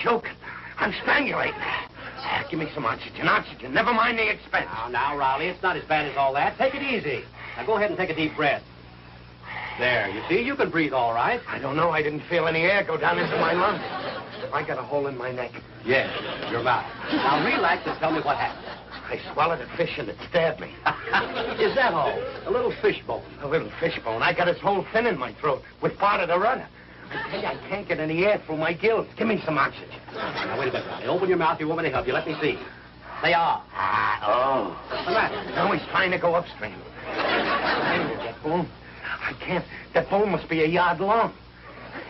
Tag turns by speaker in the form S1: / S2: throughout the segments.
S1: choking. I'm strangulating. Give me some oxygen. Oxygen. Never mind the expense.
S2: Now, Riley, it's not as bad as all that. Take it easy. Now, go ahead and take a deep breath. There, you see, you can breathe all right.
S1: I don't know. I didn't feel any air go down into my lungs. I got a hole in my neck.
S2: Yes, your mouth. Now, relax and tell me what happened.
S1: I swallowed a fish and it stabbed me.
S2: Is that all? A little fish bone.
S1: A little fish bone. I got his whole fin in my throat with part of the rudder. I tell you, I can't get any air through my gills. Give me some oxygen.
S2: Now, wait a minute, Riley. Open your mouth. You want me to help you. Let me see. Say ah. What's the matter?
S1: Now he's trying to go upstream. That bone. I can't. That bone must be a yard long.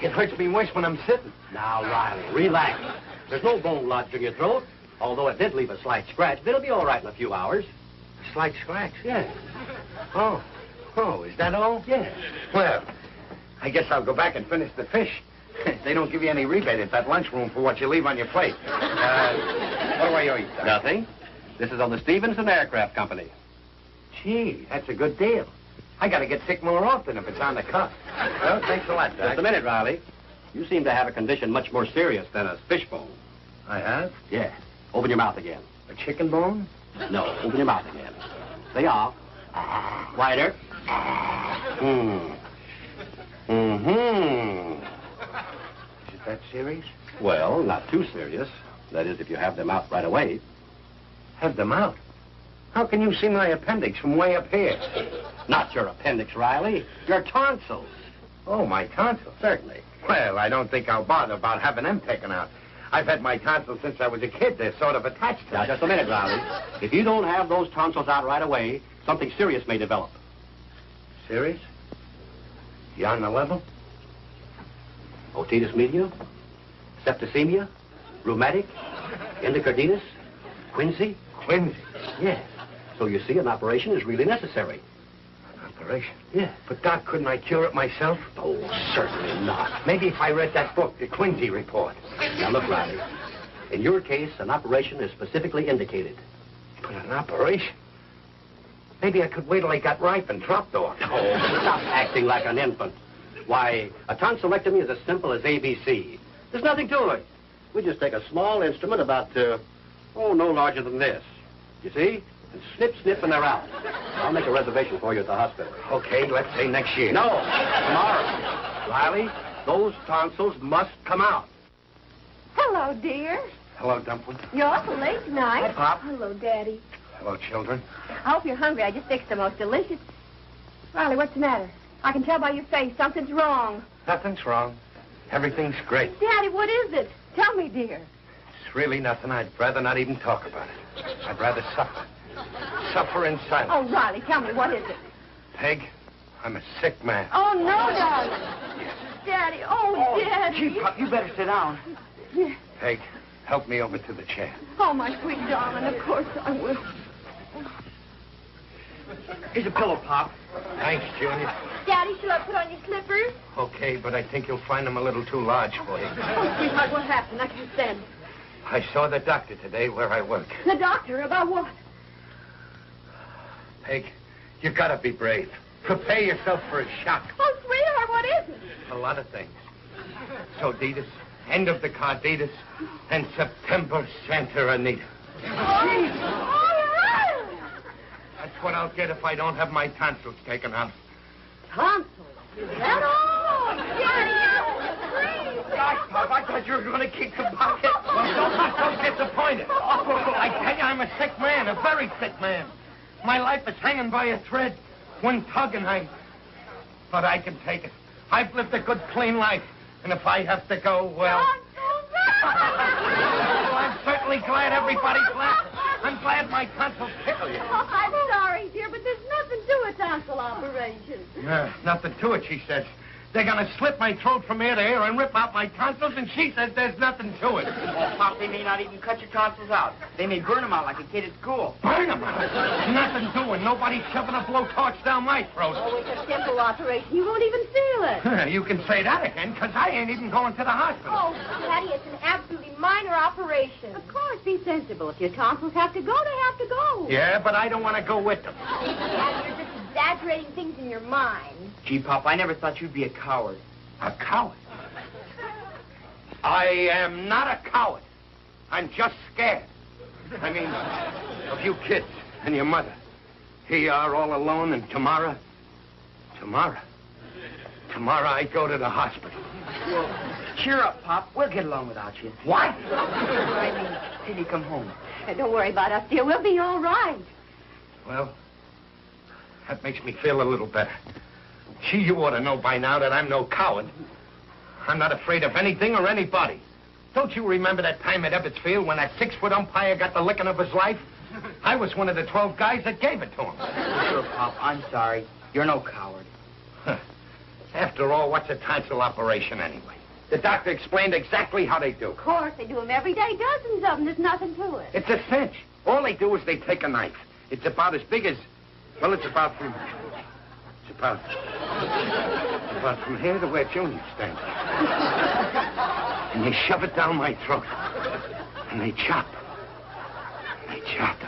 S1: It hurts me worse when I'm sitting.
S2: Now, Riley, relax. There's no bone lodged in your throat. Although it did leave a slight scratch, but it'll be all right in a few hours.
S1: A slight scratch?
S2: Yes.
S1: Oh, is that all?
S2: Yes.
S1: Well, I guess I'll go back and finish the fish. They don't give you any rebate at that lunchroom for what you leave on your plate. What do I owe you, sir?
S2: Nothing. This is on the Stevenson Aircraft Company.
S1: Gee, that's a good deal. I got to get sick more often if it's on the cuff. Well, thanks a lot, Doc.
S2: Just a minute, Riley. You seem to have a condition much more serious than a fish bone.
S1: I have?
S2: Yeah. Open your mouth again.
S1: A chicken bone?
S2: No, open your mouth again. Say off. Wider.
S1: Is it that serious?
S2: Well, not too serious. That is, if you have them out right away.
S1: Have them out? How can you see my appendix from way up here?
S2: Not your appendix, Riley. Your tonsils.
S1: Oh, my tonsils?
S2: Certainly.
S1: Well, I don't think I'll bother about having them taken out. I've had my tonsils since I was a kid. They're sort of attached to me.
S2: Now, just a minute, Riley. If you don't have those tonsils out right away, something serious may develop.
S1: Serious? You on the level?
S2: Otitis media, septicemia, rheumatic, endocarditis, quinsy.
S1: Quinsy?
S2: Yes. So you see, an operation is really necessary.
S1: An operation?
S2: Yeah.
S1: But, Doc, couldn't I cure it myself?
S2: Oh, certainly not.
S1: Maybe if I read that book, the Quinsy Report.
S2: Now, look, Riley. In your case, an operation is specifically indicated.
S1: But an operation? Maybe I could wait till I got ripe and dropped off.
S2: Oh, stop acting like an infant. Why, a tonsillectomy is as simple as ABC. There's nothing to it. We just take a small instrument about, no larger than this. You see? And snip, snip, and they're out. I'll make a reservation for you at the hospital.
S1: Okay, let's say next year.
S2: No, tomorrow. Riley, those tonsils must come out.
S3: Hello, dear.
S1: Hello, Dumpling.
S3: You're awful late tonight.
S1: Hi, Pop.
S3: Hello, Daddy.
S1: Hello, children.
S3: I hope you're hungry. I just fixed the most delicious... Riley, what's the matter? I can tell by your face something's wrong.
S1: Nothing's wrong. Everything's great.
S3: Daddy, what is it? Tell me, dear.
S1: It's really nothing. I'd rather not even talk about it. I'd rather suffer. Suffer in silence.
S3: Oh, Riley, tell me, what is it?
S1: Peg, I'm a sick man.
S3: Oh, no, darling. Daddy, Daddy.
S4: Gee, Pop, you better sit down.
S1: Peg, help me over to the chair.
S3: Oh, my sweet darling, of course I will.
S4: Here's a pillow, Pop.
S1: Thanks, Junior.
S3: Daddy, shall I put on your slippers?
S1: Okay, but I think you'll find them a little too large for you.
S3: Oh, sweetheart, what happened? I can't stand it.
S1: I saw the doctor today where I work.
S3: The doctor? About what?
S1: Peg, you've got to be brave. Prepare yourself for a shock.
S3: Oh, sweetheart, what is it?
S1: A lot of things. Soditis, end of the carditis, and September Santa Anita. That's what I'll get if I don't have my tonsils taken out.
S3: Tonsils? Is that all? Daddy, you're crazy.
S1: Gosh, Pop, I thought you were going to keep the bucket. Don't be so disappointed. I tell you, I'm a sick man, a very sick man. My life is hanging by a thread. One tug and But I can take it. I've lived a good, clean life. And if I have to go, well... I'm certainly glad everybody's laughing. I'm glad my tonsils tickle you.
S3: Oh, I'm sorry, dear, but there's nothing to a tonsil operation.
S1: Nothing to it, she says. They're going to slit my throat from ear to ear and rip out my tonsils, and she says there's nothing to it.
S4: Well, Pop, they may not even cut your tonsils out. They may burn them out like a kid at school.
S1: Burn them out? Nothing doing. Nobody's shoving a blowtorch down my throat.
S3: Oh, it's a simple operation. You won't even feel it.
S1: You can say that again, because I ain't even going to the hospital.
S3: Oh, Daddy, it's an absolutely minor operation. Of course, be sensible. If your tonsils have to go, they have to go.
S1: Yeah, but I don't want to go with them.
S3: Daddy, you're just exaggerating things in your mind.
S4: Gee, Pop, I never thought you'd be a coward.
S1: A coward? I am not a coward. I'm just scared. I mean, of you kids and your mother. Here you are all alone, and tomorrow I go to the hospital.
S4: Well, cheer up, Pop. We'll get along without you.
S1: What?
S4: I mean, till you come home.
S3: Don't worry about us, dear. We'll be all right.
S1: Well, that makes me feel a little better. Gee, you ought to know by now that I'm no coward. I'm not afraid of anything or anybody. Don't you remember that time at Ebbets Field when that 6-foot umpire got the licking of his life? I was one of the 12 guys that gave it to him.
S4: Sure, Pop. I'm sorry. You're no coward.
S1: After all, what's a tonsil operation anyway? The doctor explained exactly how they do.
S3: Of course, they do them every day, dozens of them. There's nothing to it.
S1: It's a cinch. All they do is they take a knife. It's about as big as... Well, it's about from here to where Junior stands. And they shove it down my throat. And they chop. And they chop.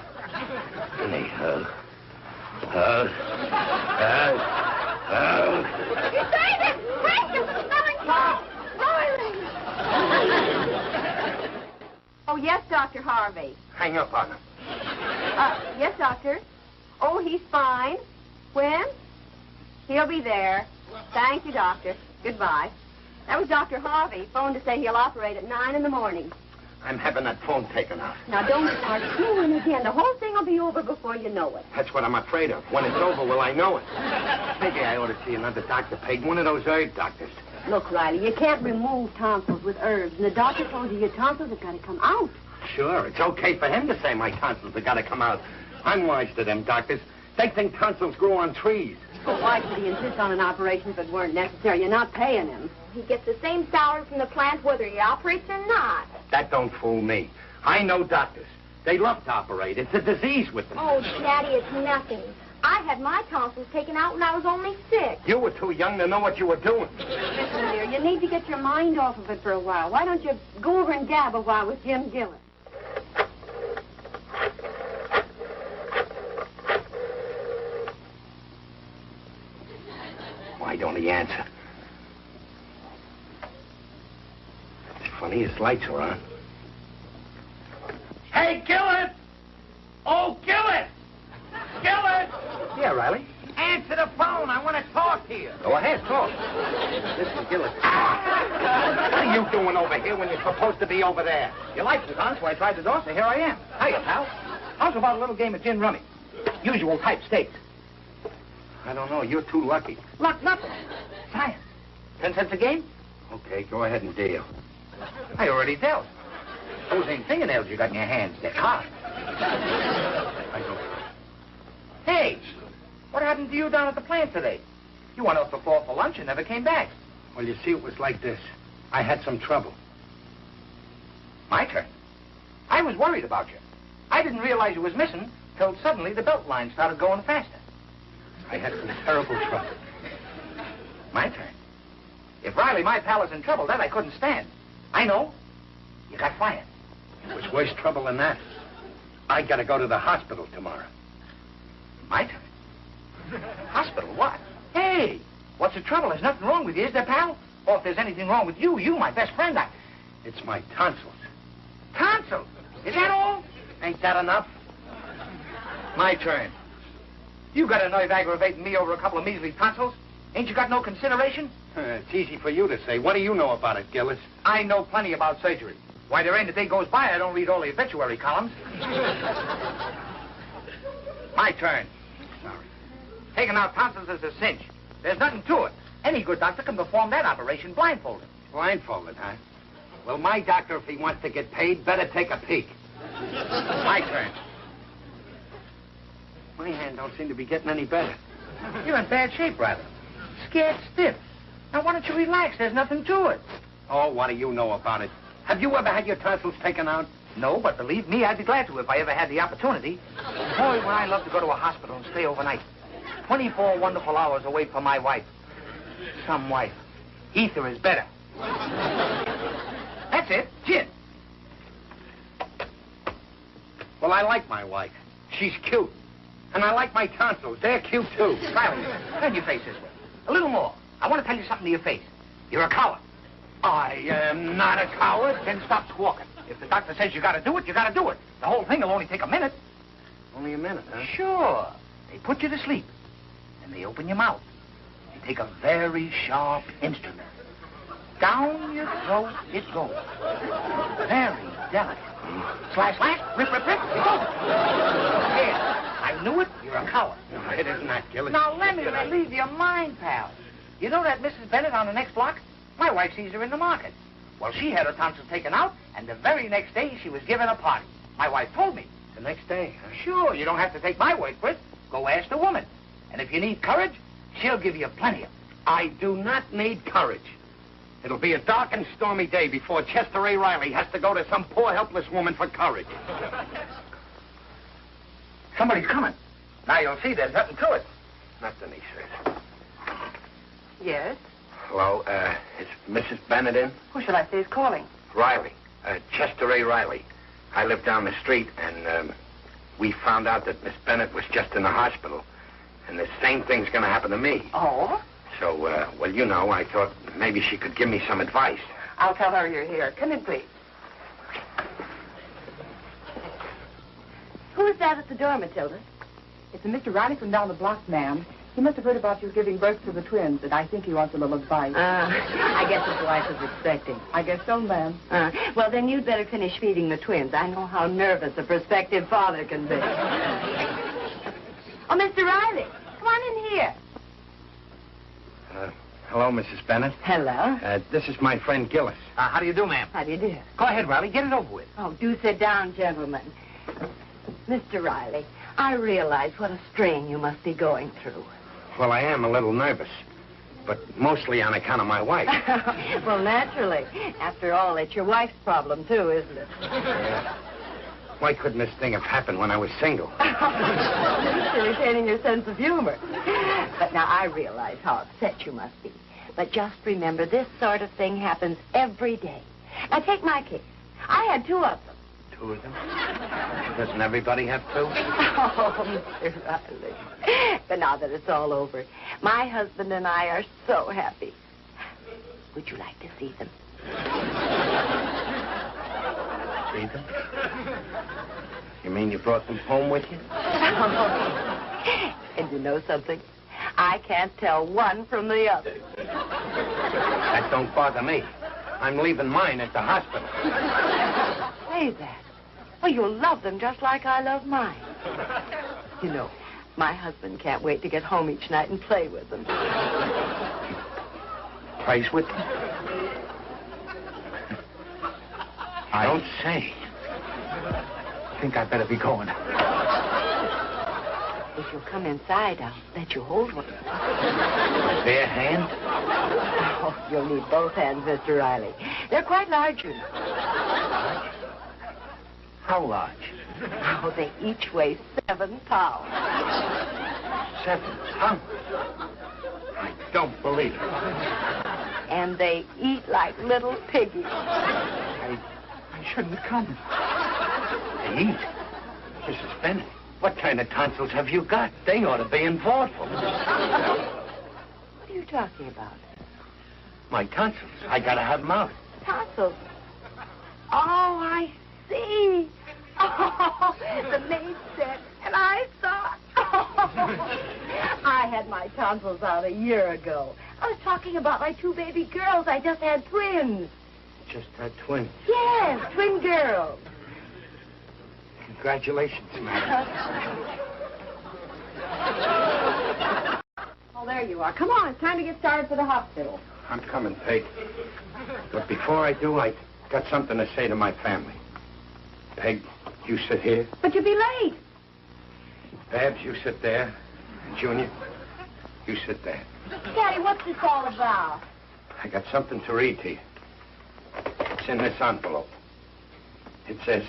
S1: And they hug.
S3: David! Precious! Riley! Oh, yes, Dr. Harvey.
S1: Hang up on him.
S3: Yes, doctor. Oh, he's fine. When? He'll be there. Thank you, doctor. Goodbye. That was Dr. Harvey. Phoned to say he'll operate at 9 in the morning.
S1: I'm having that phone taken out.
S3: Now, don't start screwing again. The whole thing will be over before you know it.
S1: That's what I'm afraid of. When it's over, will I know it? Maybe I ought to see another doctor, Peg. One of those herb doctors.
S3: Look, Riley, you can't remove tonsils with herbs. And the doctor told you your tonsils have got to come out.
S1: Sure, it's okay for him to say my tonsils have got to come out. I'm wise to them doctors. They think tonsils grow on trees.
S3: Well, why should he insist on an operation if it weren't necessary? You're not paying him.
S5: He gets the same salary from the plant whether he operates or not.
S1: That don't fool me. I know doctors. They love to operate. It's a disease with them.
S5: Oh, Daddy, it's nothing. I had my tonsils taken out when I was only 6.
S1: You were too young to know what you were doing.
S3: Listen, dear, you need to get your mind off of it for a while. Why don't you go over and gab a while with Jim Gillis?
S1: Why don't he answer? It's funny, his lights are on. Hey, Gillis! Oh, Gillis! Gillis!
S2: Yeah, Riley?
S1: Answer the phone. I want to talk to you.
S2: Go ahead, talk. This is Gillis.
S1: What are you doing over here when you're supposed to be over there?
S4: Your lights was on, so I tried the door, so here I am. Hiya, pal. How's about a little game of gin rummy? Usual type stakes.
S1: I don't know. You're too lucky.
S4: Luck nothing. Science. 10 cents a game?
S1: Okay, go ahead and deal.
S4: I already dealt. Those ain't fingernails you got in your hands. They're hard.
S1: I go first.
S4: Hey, what happened to you down at the plant today? You went out before for lunch and never came back.
S1: Well, you see, it was like this. I had some trouble.
S4: My turn. I was worried about you. I didn't realize you was missing till suddenly the belt line started going faster.
S1: I had some terrible trouble.
S4: My turn. If Riley, my pal, is in trouble, that I couldn't stand. I know. You got fired.
S1: It was worse trouble than that. I got to go to the hospital tomorrow.
S4: My turn. Hospital, what? Hey, what's the trouble? There's nothing wrong with you, is there, pal? Or if there's anything wrong with you, my best friend,
S1: It's my tonsils.
S4: Tonsils? Is that all?
S1: Ain't that enough?
S4: My turn. You got a nerve aggravating me over a couple of measly tonsils? Ain't you got no consideration?
S1: It's easy for you to say. What do you know about it, Gillis?
S4: I know plenty about surgery. Why, there ain't a day goes by I don't read all the obituary columns. My turn.
S1: Sorry.
S4: Taking out tonsils is a cinch. There's nothing to it. Any good doctor can perform that operation blindfolded.
S1: Blindfolded, huh? Well, my doctor, if he wants to get paid, better take a peek.
S4: My turn.
S1: My hand don't seem to be getting any better.
S4: You're in bad shape, rather. Scared stiff. Now, why don't you relax? There's nothing to it.
S1: Oh, what do you know about it? Have you ever had your tonsils taken out?
S4: No, but believe me, I'd be glad to if I ever had the opportunity. Boy, would I love to go to a hospital and stay overnight. 24 wonderful hours away from my wife. Some wife. Ether is better. That's it. Gin.
S1: Well, I like my wife. She's cute. And I like my tonsils. They're cute, too.
S4: Riley, turn your face this way. A little more. I want to tell you something to your face. You're a coward. I am not a coward. Then stop talking. If the doctor says you gotta do it, you gotta do it. The whole thing will only take a minute.
S2: Only a minute, huh?
S4: Sure. They put you to sleep. And they open your mouth. They take a very sharp instrument. Down your throat it goes. Very delicate. Slash, slash, rip, rip, rip, it goes. Yeah, I knew it. You're a coward.
S2: No, it isn't that, Gillis.
S4: Now, let me relieve your mind, pal. You know that Mrs. Bennett on the next block? My wife sees her in the market. Well, she had her tonsils taken out, and the very next day she was given a party. My wife told me.
S2: The next day, huh?
S4: Sure, you don't have to take my word for it. Go ask the woman. And if you need courage, she'll give you plenty of it.
S2: I do not need courage. It'll be a dark and stormy day before Chester A. Riley has to go to some poor, helpless woman for courage.
S4: Somebody's coming. Now you'll see there's nothing to it.
S2: Nothing, he says.
S3: Yes?
S2: Hello, is Mrs. Bennett in?
S3: Who shall I say is calling?
S2: Riley. Chester A. Riley. I live down the street, and we found out that Miss Bennett was just in the hospital. And the same thing's going to happen to me.
S3: Oh?
S2: So, well, you know, I thought maybe she could give me some advice.
S3: I'll tell her you're here. Come in, please. Who is that at the door, Matilda?
S6: It's a Mr. Riley from down the block, ma'am. He must have heard about you giving birth to the twins, and I think he wants a little advice.
S3: I guess his wife is expecting.
S6: I guess so, ma'am.
S3: Well, then you'd better finish feeding the twins. I know how nervous a prospective father can be. Oh, Mr. Riley, come on in here.
S2: Hello, Mrs. Bennett.
S3: Hello.
S2: This is my friend Gillis.
S4: How do you do, ma'am?
S3: How do you do?
S4: Go ahead, Riley. Get it over with.
S3: Oh, do sit down, gentlemen. Mr. Riley, I realize what a strain you must be going through.
S2: Well, I am a little nervous, but mostly on account of my wife.
S3: Well, naturally. After all, it's your wife's problem, too, isn't it?
S2: Why couldn't this thing have happened when I was single?
S3: You're retaining your sense of humor. But now I realize how upset you must be. But just remember, this sort of thing happens every day. Now, take my case. I had 2 of them.
S2: 2 of them? Doesn't everybody have 2?
S3: Oh, Mr. Riley. But now that it's all over, my husband and I are so happy. Would you like to see them?
S2: See them? You mean you brought them home with you?
S3: And you know something? I can't tell one from the other.
S2: That don't bother me. I'm leaving mine at the hospital.
S3: Say that. Well, you'll love them just like I love mine. You know, my husband can't wait to get home each night and play with them.
S2: Plays with them? I don't say.
S4: I think I'd better be going.
S3: If you'll come inside, I'll let you hold one.
S2: Bare hand?
S3: Oh, you'll need both hands, Mr. Riley. They're quite large, you know.
S2: How large?
S3: Oh, they each weigh 7 pounds.
S2: 7 pounds? I don't believe it.
S3: And they eat like little piggies.
S2: I shouldn't have come. They eat? Mrs. Bennett, what kind of tonsils have you got? They ought to be in vaudeville.
S3: What are you talking about?
S2: My tonsils. I gotta have them out.
S3: Tonsils. Oh, I see. Oh, the maid said, and I thought. Oh, I had my tonsils out a year ago. I was talking about my 2 baby girls. I just had twins.
S2: Just had twins.
S3: Yes, twin girls.
S2: Congratulations, madam.
S3: Oh, there you are. Come on, it's time to get started for the hospital.
S2: I'm coming, Peg. But before I do, I got something to say to my family. Peg, you sit here.
S3: But you'll be late.
S2: Babs, you sit there. And Junior, you sit there.
S3: Daddy, what's this all about?
S2: I got something to read to you. It's in this envelope. It says,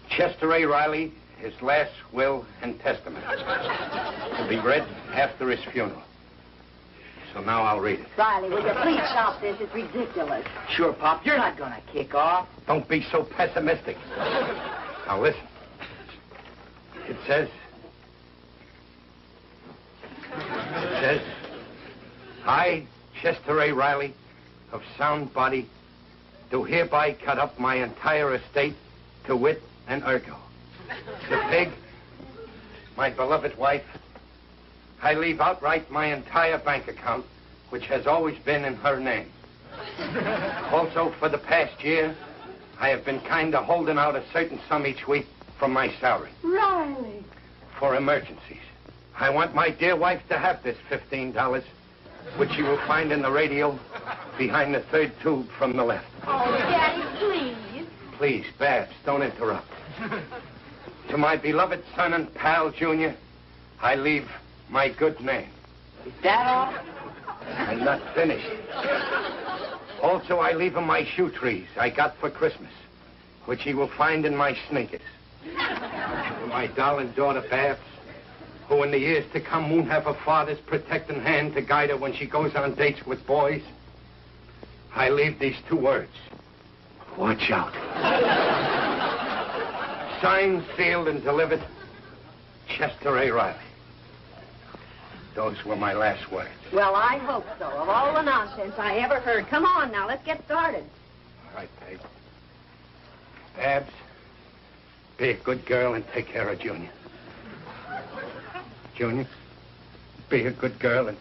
S2: Chester A. Riley, his last will and testament. To be read after his funeral. So now I'll read it.
S3: Riley, will you please stop this? It's ridiculous.
S4: Sure, Pop. You're not going to kick off.
S2: Don't be so pessimistic. Now listen. It says, I, Chester A. Riley,
S1: of sound body, do hereby cut up my entire estate to wit and ergo. The pig, my beloved wife, I leave outright my entire bank account, which has always been in her name. Also, for the past year, I have been kind of holding out a certain sum each week from my salary.
S6: Riley.
S1: For emergencies. I want my dear wife to have this $15, which you will find in the radio behind the third tube from the left.
S5: Oh, Daddy, please.
S1: Please, Babs, don't interrupt. To my beloved son and pal, Junior, I leave my good name.
S6: Is that all?
S1: I'm not finished. Also, I leave him my shoe trees I got for Christmas, which he will find in my sneakers. To my darling daughter, Babs, who in the years to come won't have a father's protecting hand to guide her when she goes on dates with boys, I leave these 2 words. Watch out. Signed, sealed, and delivered, Chester A. Riley. Those were my last words.
S3: Well, I hope so. Of all the nonsense I ever heard. Come on now, let's get started.
S1: All right, babe. Babs, be a good girl and take care of Junior. Junior, be a good girl and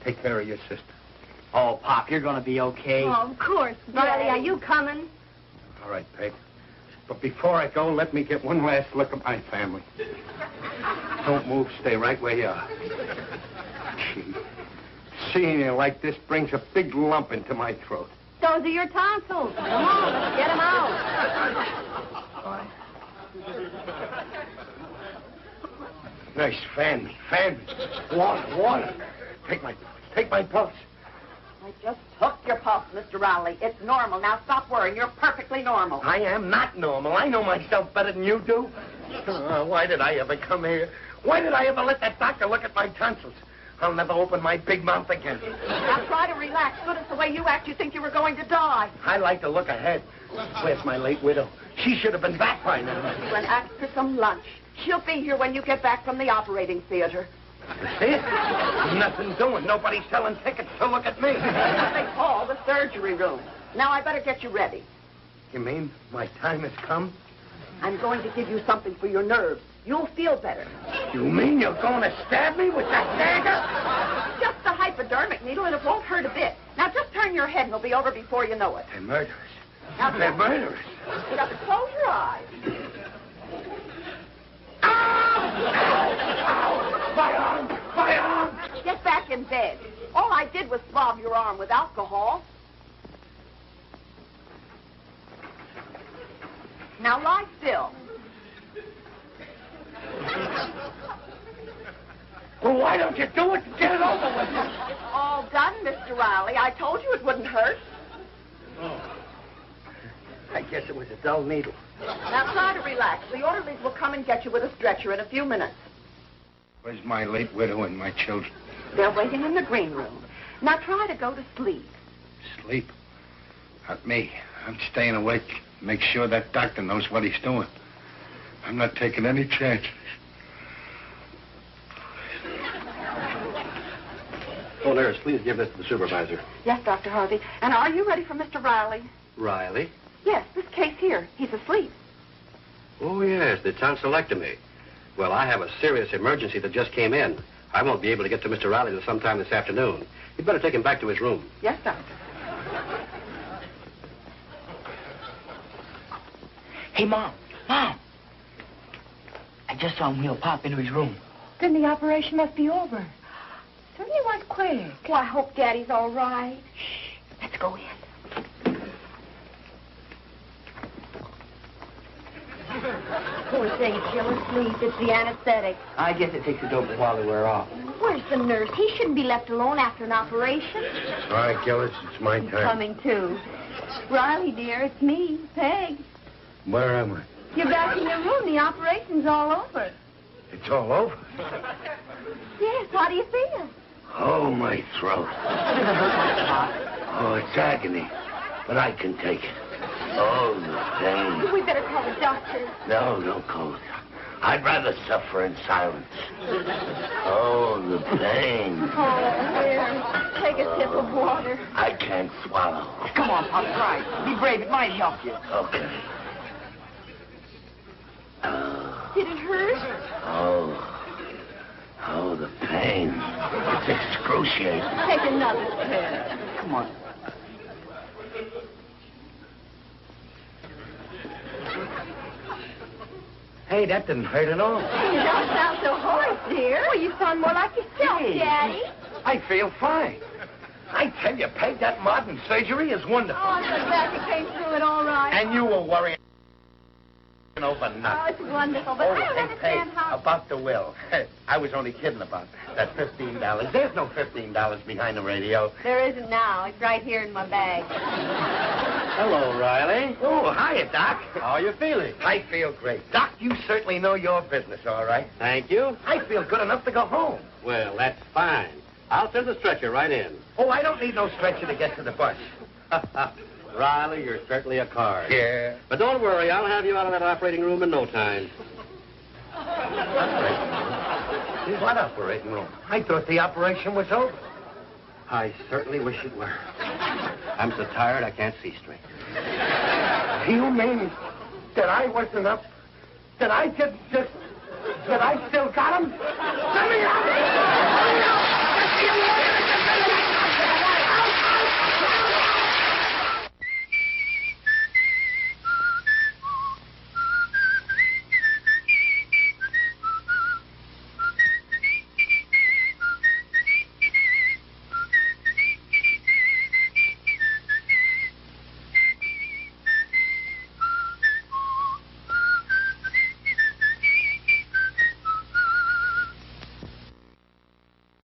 S1: take care of your sister.
S4: Oh, Pop, you're going to be okay.
S3: Oh, of course. Riley, are you coming?
S1: All right, babe. But before I go, let me get one last look at my family. Don't move. Stay right where you are. Gee, seeing you like this brings a big lump into my throat.
S3: Those are your tonsils. Come on, let's get them out.
S1: Nurse, fan me. Fan me. Water. Take my pulse.
S6: I just took your pulse, Mr. Riley. It's normal. Now stop worrying. You're perfectly normal.
S1: I am not normal. I know myself better than you do. Why did I ever come here? Why did I ever let that doctor look at my tonsils? I'll never open my big mouth again.
S6: Now try to relax. Goodness, the way you act, you think you were going to die.
S1: I like to look ahead. Where's my late widow? She should have been back by now.
S6: When asked for some lunch. She'll be here when you get back from the operating theater.
S1: See it? Nothing doing. Nobody's selling tickets to look at me.
S6: They call the surgery room. Now I better get you ready.
S1: You mean my time has come?
S6: I'm going to give you something for your nerves. You'll feel better.
S1: You mean you're going to stab me with that dagger?
S6: Just a hypodermic needle, and it won't hurt a bit. Now just turn your head, and it'll be over before you know it.
S1: They're murderers.
S6: Now,
S1: They're murderers.
S6: Just close your eyes.
S1: Ow! My arm! My arm!
S6: Get back in bed. All I did was swab your arm with alcohol. Now lie still.
S1: Well, why don't you do it and get it over with?
S6: It's all done, Mr. Riley. I told you it wouldn't hurt.
S1: Oh. I guess it was a dull needle.
S6: Now try to relax. The orderlies will come and get you with a stretcher in a few minutes.
S1: Where's my late widow and my children?
S6: They're waiting in the green room. Now try to go to sleep.
S1: Sleep? Not me. I'm staying awake. Make sure that doctor knows what he's doing. I'm not taking any chances.
S2: Oh, nurse, please give this to the supervisor.
S6: Yes, Dr. Harvey. And are you ready for Mr. Riley?
S2: Riley?
S6: Yes, this case here. He's asleep.
S2: Oh, yes, the tonsillectomy. Well, I have a serious emergency that just came in. I won't be able to get to Mr. Riley till sometime this afternoon. You'd better take him back to his room.
S6: Yes, Doctor.
S4: Hey, Mom. Mom. I just saw him wheel Pop into his room.
S6: Then the operation must be over. Certainly was quick.
S5: Well, I hope Daddy's all right.
S6: Shh. Let's go in.
S3: Poor thing, she'll asleep. It's the anesthetic.
S4: I guess it takes a dope a while to wear off.
S5: Where's the nurse? He shouldn't be left alone after an operation.
S1: All right, Gillis, it's my turn.
S3: Coming, too. Riley, dear, it's me, Peg.
S1: Where am I?
S3: You're back in your room. The operation's all over.
S1: It's all over.
S3: Yes, how do you feel?
S1: Oh, my throat. Oh, it's agony. But I can take it. Oh, the pain.
S5: We better call the doctor.
S1: No, don't call it. I'd rather suffer in silence. Oh, the pain.
S3: Oh, here. Take a sip of water.
S1: I can't swallow.
S6: Come on, Pop, try. Be brave. It might help you.
S1: Okay.
S3: Did it hurt?
S1: Oh, the pain. It's excruciating.
S3: Take another sip.
S6: Come on.
S1: Hey, that didn't hurt at all.
S3: You don't sound so hoarse, dear. Well, you sound more like yourself, Daddy.
S1: I feel fine. I tell you, Peg, that modern surgery is wonderful.
S3: Oh, I'm so glad you came through it all right.
S1: And you were worrying over
S3: Oh,
S1: nothing.
S3: it's wonderful, but I don't understand how...
S1: About the will. I was only kidding about that $15. There's no $15 behind the radio.
S3: There isn't now. It's right here in my bag.
S2: Hello, Riley.
S1: Oh, hiya, Doc.
S2: How are you feeling?
S1: I feel great. Doc, you certainly know your business, all right.
S2: Thank you.
S1: I feel good enough to go home.
S2: Well, that's fine. I'll send the stretcher right in.
S1: Oh, I don't need no stretcher to get to the bus.
S2: Riley, you're certainly a card.
S1: Yeah.
S2: But don't worry, I'll have you out of that operating room in no time.
S1: What operating room? I thought the operation was over.
S2: I certainly wish it were. I'm so tired I can't see straight.
S1: You mean that I wasn't up? That I still got him? Let me out!